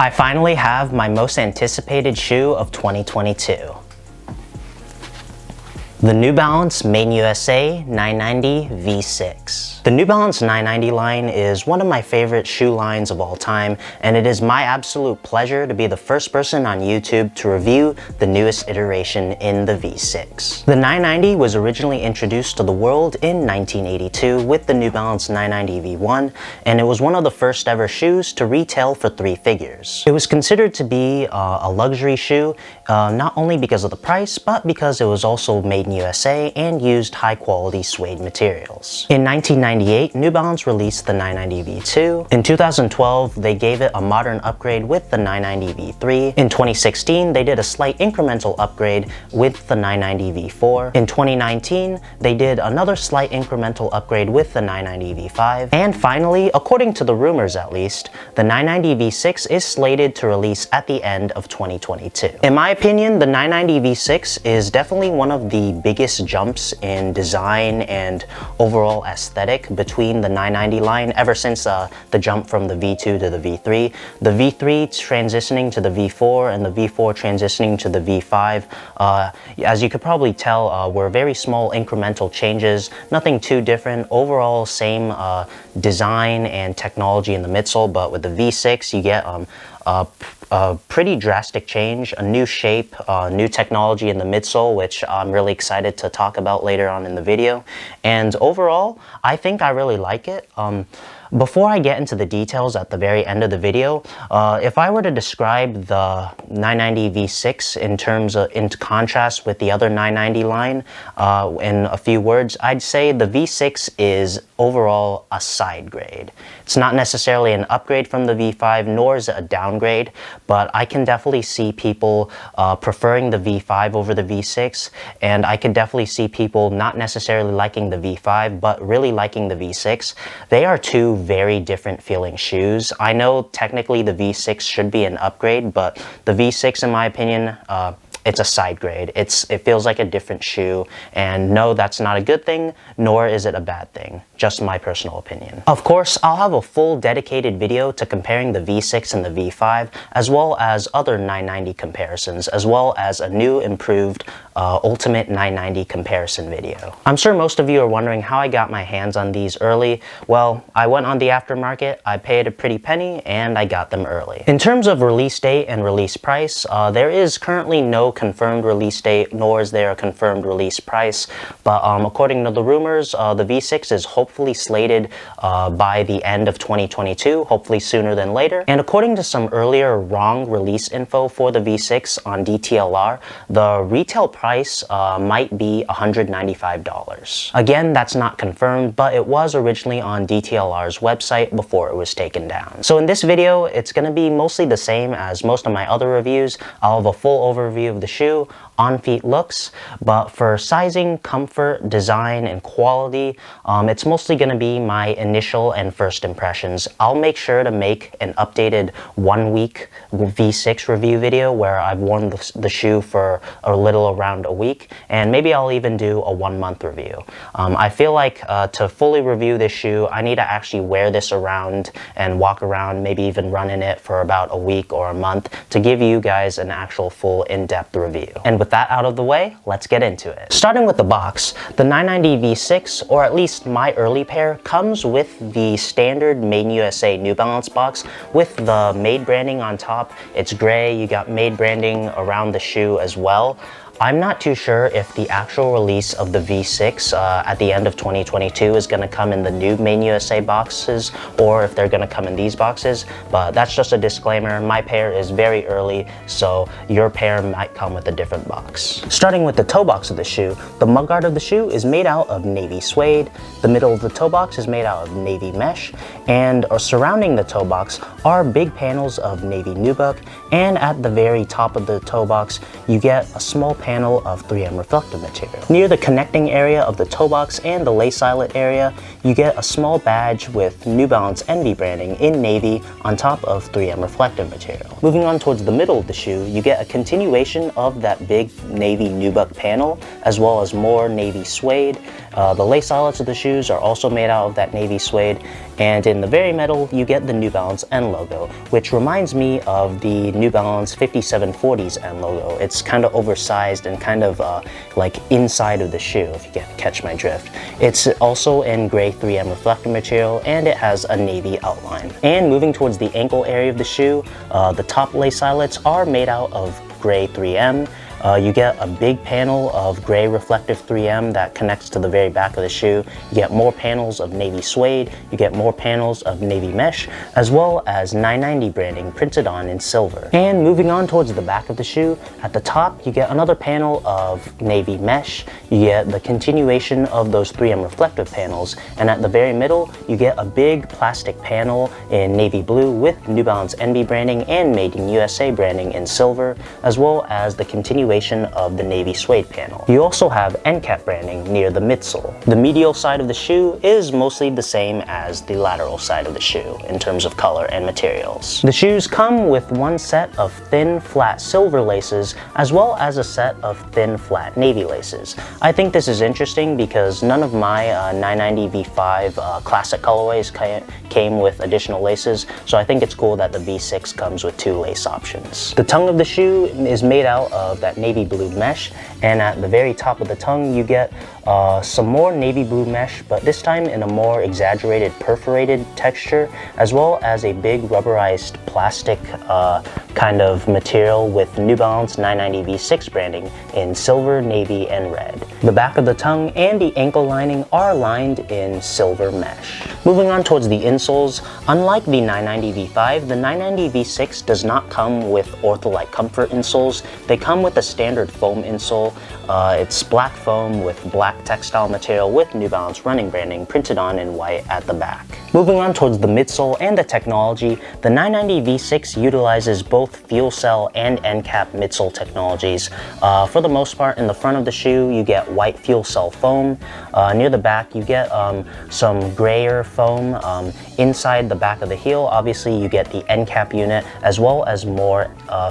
I finally have my most anticipated shoe of 2022. The New Balance Made in USA 990 V6. The New Balance 990 line is one of my favorite shoe lines of all time, and it is my absolute pleasure to be the first person on YouTube to review the newest iteration in the V6. The 990 was originally introduced to the world in 1982 with the New Balance 990 V1, and it was one of the first ever shoes to retail for 3 figures. It was considered to be a luxury shoe, not only because of the price, but because it was also made in USA and used high quality suede materials. In 1998, New Balance released the 990 V2. In 2012, they gave it a modern upgrade with the 990 V3. In 2016, they did a slight incremental upgrade with the 990 V4. In 2019, they did another slight incremental upgrade with the 990 V5. And finally, according to the rumors at least, the 990 V6 is slated to release at the end of 2022. In my opinion, the 990 V6 is definitely one of the biggest jumps in design and overall aesthetic between the 990 line ever since the jump from the V2 to the V3. The V3 transitioning to the V4 and the V4 transitioning to the V5. As you could probably tell, were very small incremental changes, nothing too different. Overall, same design and technology in the midsole, but with the V6 you get a pretty drastic change, a new shape, new technology in the midsole, which I'm really excited to talk about later on in the video. And overall, I think I really like it. Before I get into the details at the very end of the video, if I were to describe the 990 V6 in contrast with the other 990 line in a few words, I'd say the V6 is overall a side grade. It's not necessarily an upgrade from the V5, nor is it a downgrade, but I can definitely see people preferring the V5 over the V6, and I can definitely see people not necessarily liking the V5, but really liking the V6. They are two very different feeling shoes. I know technically the V6 should be an upgrade, but the V6, in my opinion, it's a side grade. It feels like a different shoe, and no, that's not a good thing, nor is it a bad thing. Just my personal opinion. Of course, I'll have a full dedicated video to comparing the V6 and the V5, as well as other 990 comparisons, as well as a new improved Ultimate 990 comparison video. I'm sure most of you are wondering how I got my hands on these early. Well, I went on the aftermarket, I paid a pretty penny, and I got them early. In terms of release date and release price, there is currently no confirmed release date, nor is there a confirmed release price, but according to the rumors, the V6 is hopefully slated by the end of 2022, hopefully sooner than later. And according to some earlier wrong release info for the V6 on DTLR, the retail price might be $195. Again, that's not confirmed, but it was originally on DTLR's website before it was taken down. So in this video, it's going to be mostly the same as most of my other reviews. I'll have a full overview of the shoe, on-feet looks, but for sizing, comfort, design, and quality, it's mostly going to be my initial and first impressions. I'll make sure to make an updated 1-week V6 review video where I've worn the shoe for a little around a week, and maybe I'll even do a 1-month review. I feel like to fully review this shoe, I need to actually wear this around and walk around, maybe even run in it for about a week or a month to give you guys an actual full in-depth review. And with that out of the way, let's get into it. Starting with the box, the 990 V6, or at least my early pair, comes with the standard Made in USA New Balance box with the Made branding on top. It's gray, you got Made branding around the shoe as well. I'm not too sure if the actual release of the V6 at the end of 2022 is going to come in the new Made in USA boxes, or if they're going to come in these boxes, but that's just a disclaimer. My pair is very early, so your pair might come with a different box. Starting with the toe box of the shoe, the mudguard of the shoe is made out of navy suede, the middle of the toe box is made out of navy mesh, and surrounding the toe box are big panels of navy nubuck, and at the very top of the toe box you get a small panel panel of 3M reflective material. Near the connecting area of the toe box and the lace eyelet area, you get a small badge with New Balance NV branding in navy on top of 3M reflective material. Moving on towards the middle of the shoe, you get a continuation of that big navy nubuck panel, as well as more navy suede. The lace eyelets of the shoes are also made out of that navy suede, and in the very middle, you get the New Balance N logo, which reminds me of the New Balance 5740's N logo. It's kind of oversized and kind of like inside of the shoe, if you catch my drift. It's also in gray 3M reflective material, and it has a navy outline. And moving towards the ankle area of the shoe, the top lace eyelets are made out of gray 3M. You get a big panel of gray reflective 3M that connects to the very back of the shoe. You get more panels of navy suede, you get more panels of navy mesh, as well as 990 branding printed on in silver. And moving on towards the back of the shoe, at the top you get another panel of navy mesh, you get the continuation of those 3M reflective panels, and at the very middle you get a big plastic panel in navy blue with New Balance NV branding and Made in USA branding in silver, as well as the continuation of the navy suede panel. You also have end cap branding near the midsole. The medial side of the shoe is mostly the same as the lateral side of the shoe in terms of color and materials. The shoes come with one set of thin flat silver laces as well as a set of thin flat navy laces. I think this is interesting because none of my 990 V5 classic colorways came with additional laces, so I think it's cool that the V6 comes with 2 lace options. The tongue of the shoe is made out of that navy blue mesh, and at the very top of the tongue you get some more navy blue mesh, but this time in a more exaggerated perforated texture, as well as a big rubberized plastic kind of material with New Balance 990 V6 branding in silver, navy, and red. The back of the tongue and the ankle lining are lined in silver mesh. Moving on towards the insoles, unlike the 990 V5, the 990 V6 does not come with ortholite comfort insoles. They come with a standard foam insole. It's black foam with black textile material with New Balance running branding printed on in white at the back. Moving on towards the midsole and the technology, the 990 V6 utilizes both fuel cell and end cap midsole technologies. For the most part, in the front of the shoe, you get white fuel cell foam. Near the back, you get some grayer foam. Inside the back of the heel, obviously, you get the end cap unit as well as more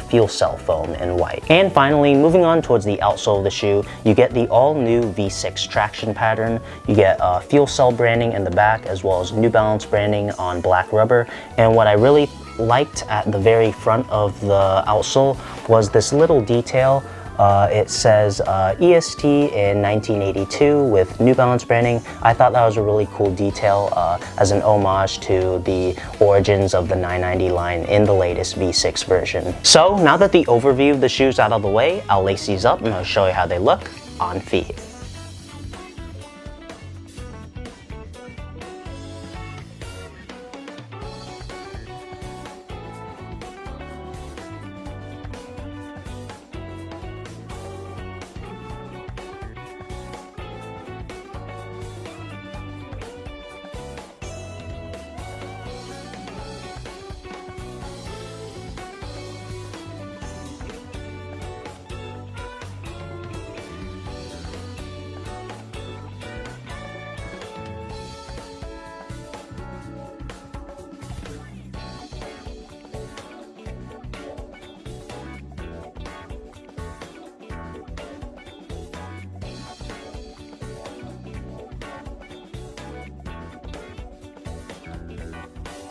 fuel cell foam in white. And finally, moving on towards the outsole of the shoe, you get the all-new V6 traction pattern. You get fuel cell branding in the back as well as New Balance branding on black rubber. And what I really liked at the very front of the outsole was this little detail. It says EST in 1982 with New Balance branding. I thought that was a really cool detail as an homage to the origins of the 990 line in the latest V6 version. So now that the overview of the shoes out of the way, I'll lace these up and I'll show you how they look on feet.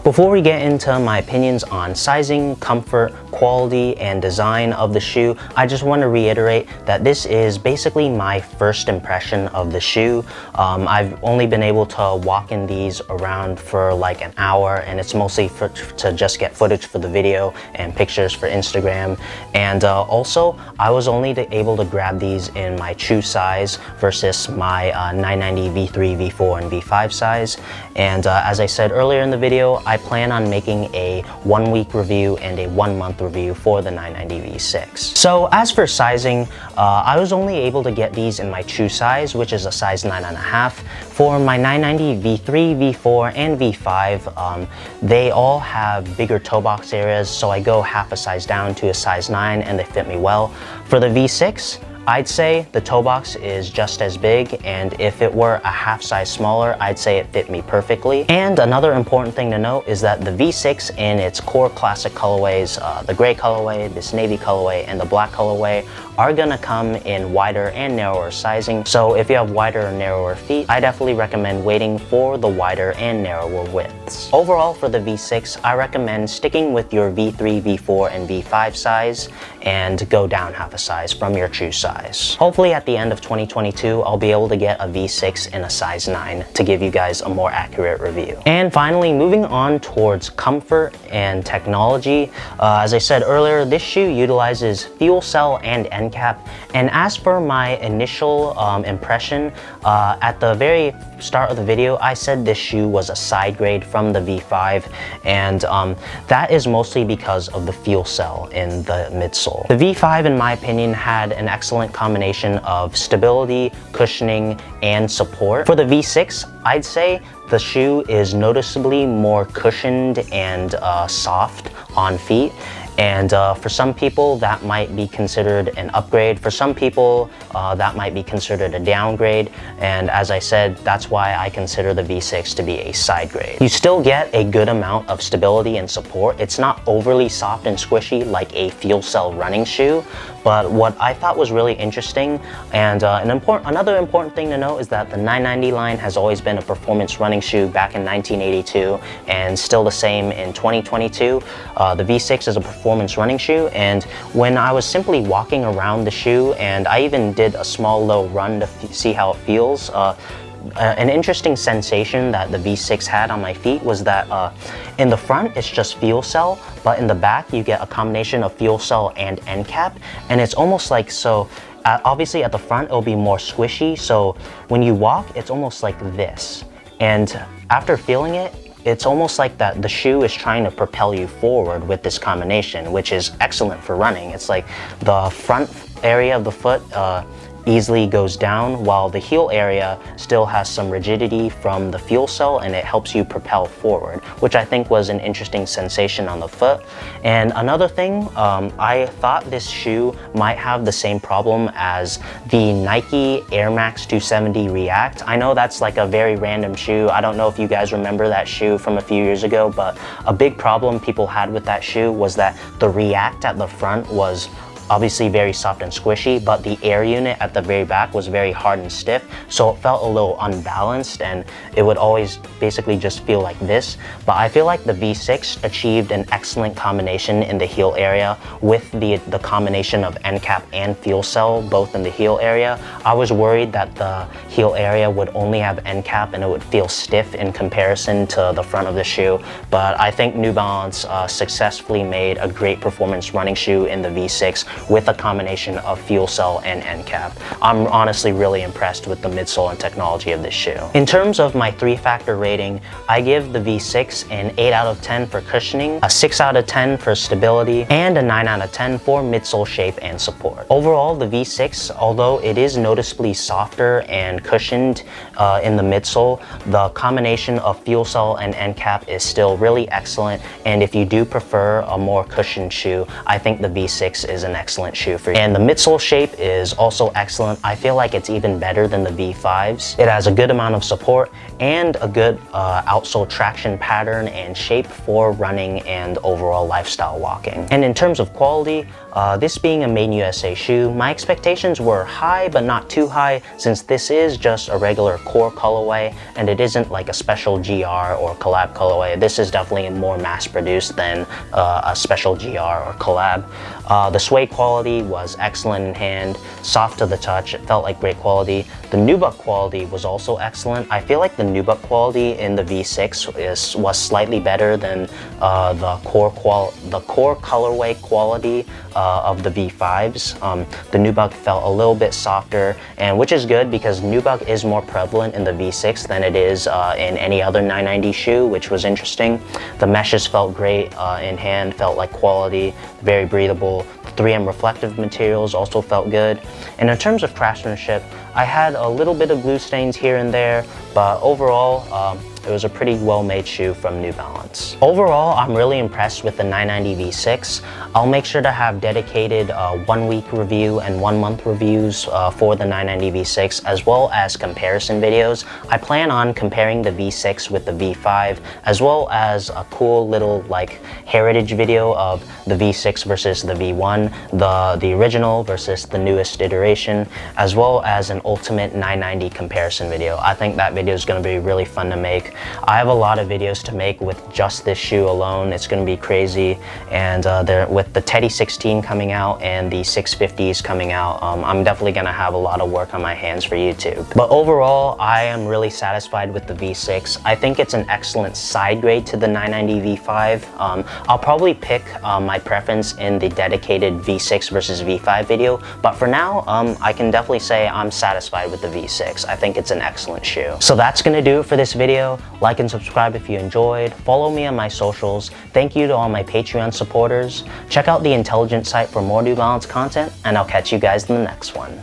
Before we get into my opinions on sizing, comfort, quality, and design of the shoe, I just want to reiterate that this is basically my first impression of the shoe. I've only been able to walk in these around for like an hour, and it's mostly to just get footage for the video and pictures for Instagram. And also, I was only able to grab these in my true size versus my 990 V3, V4, and V5 size. And as I said earlier in the video, I plan on making a 1-week review and a 1-month review for the 990 V6. So as for sizing, I was only able to get these in my true size, which is a size 9.5. For my 990 V3, V4, and V5, they all have bigger toe box areas, so I go half a size down to a size 9 and they fit me well. For the V6, I'd say the toe box is just as big, and if it were a half size smaller, I'd say it fit me perfectly. And another important thing to note is that the V6 in its core classic colorways, the gray colorway, this navy colorway, and the black colorway are gonna come in wider and narrower sizing. So if you have wider or narrower feet, I definitely recommend waiting for the wider and narrower widths. Overall for the V6, I recommend sticking with your V3, V4, and V5 size and go down half a size from your true size. Hopefully at the end of 2022, I'll be able to get a V6 in a size 9 to give you guys a more accurate review. And finally, moving on towards comfort and technology. As I said earlier, this shoe utilizes fuel cell and end cap. And as for my initial impression, at the very start of the video, I said this shoe was a side grade from the V5, and that is mostly because of the fuel cell in the midsole. The V5, in my opinion, had an excellent combination of stability, cushioning, and support. For the V6, I'd say the shoe is noticeably more cushioned and soft on feet. And for some people, that might be considered an upgrade. For some people, that might be considered a downgrade. And as I said, that's why I consider the V6 to be a side grade. You still get a good amount of stability and support. It's not overly soft and squishy like a fuel cell running shoe. But what I thought was really interesting, and another important thing to note, is that the 990 line has always been a performance running shoe back in 1982 and still the same in 2022. The V6 is a performance running shoe, and when I was simply walking around the shoe, and I even did a small little run to see how it feels, an interesting sensation that the V6 had on my feet was that in the front it's just fuel cell, but in the back you get a combination of fuel cell and end cap, and it's almost like obviously at the front it'll be more squishy, so when you walk it's almost like this, and after feeling it, it's almost like that the shoe is trying to propel you forward with this combination, which is excellent for running. It's like the front area of the foot easily goes down, while the heel area still has some rigidity from the fuel cell, and it helps you propel forward, which I think was an interesting sensation on the foot. And another thing, I thought this shoe might have the same problem as the Nike Air Max 270 React. I know that's like a very random shoe. I don't know if you guys remember that shoe from a few years ago, but a big problem people had with that shoe was that the React at the front was obviously very soft and squishy, but the air unit at the very back was very hard and stiff, so it felt a little unbalanced, and it would always basically just feel like this. But I feel like the V6 achieved an excellent combination in the heel area with the combination of end cap and fuel cell both in the heel area. I was worried that the heel area would only have end cap and it would feel stiff in comparison to the front of the shoe, but I think New Balance successfully made a great performance running shoe in the V6 with a combination of fuel cell and end cap. I'm honestly really impressed with the midsole and technology of this shoe. In terms of my 3-factor rating, I give the V6 an 8 out of 10 for cushioning, a 6 out of 10 for stability, and a 9 out of 10 for midsole shape and support. Overall, the V6, although it is noticeably softer and cushioned in the midsole, the combination of fuel cell and end cap is still really excellent, and if you do prefer a more cushioned shoe, I think the V6 is an excellent shoe for you. And the midsole shape is also excellent. I feel like it's even better than the V5s. It has a good amount of support and a good outsole traction pattern and shape for running and overall lifestyle walking. And in terms of quality, this being a Made in USA shoe, my expectations were high but not too high, since this is just a regular core colorway and it isn't like a special GR or collab colorway. This is definitely more mass produced than a special GR or collab. The suede quality was excellent in hand, soft to the touch, it felt like great quality. The nubuck quality was also excellent. I feel like the nubuck quality in the V6 was slightly better than the core colorway quality of the V5s. The nubuck felt a little bit softer, and which is good because nubuck is more prevalent in the V6 than it is in any other 990 shoe, which was interesting. The meshes felt great in hand, felt like quality, very breathable. The 3M reflective materials also felt good. And in terms of craftsmanship, I had a little bit of glue stains here and there, but overall, it was a pretty well-made shoe from New Balance. Overall, I'm really impressed with the 990 V6. I'll make sure to have dedicated 1-week review and 1-month reviews for the 990 V6, as well as comparison videos. I plan on comparing the V6 with the V5, as well as a cool little like heritage video of the V6 versus the V1, the original versus the newest iteration, as well as an ultimate 990 comparison video. I think that video is going to be really fun to make. I have a lot of videos to make with just this shoe alone. It's going to be crazy, and with the Teddy 16 coming out and the 650s coming out, I'm definitely going to have a lot of work on my hands for YouTube. But overall, I am really satisfied with the V6. I think it's an excellent side grade to the 990 V5. I'll probably pick my preference in the dedicated V6 versus V5 video, but for now, I can definitely say I'm satisfied with the V6. I think it's an excellent shoe. So that's going to do it for this video. Like and subscribe if you enjoyed. Follow me on my socials. Thank you to all my Patreon supporters. Check out the Intelligent site for more New Balance content, and I'll catch you guys in the next one.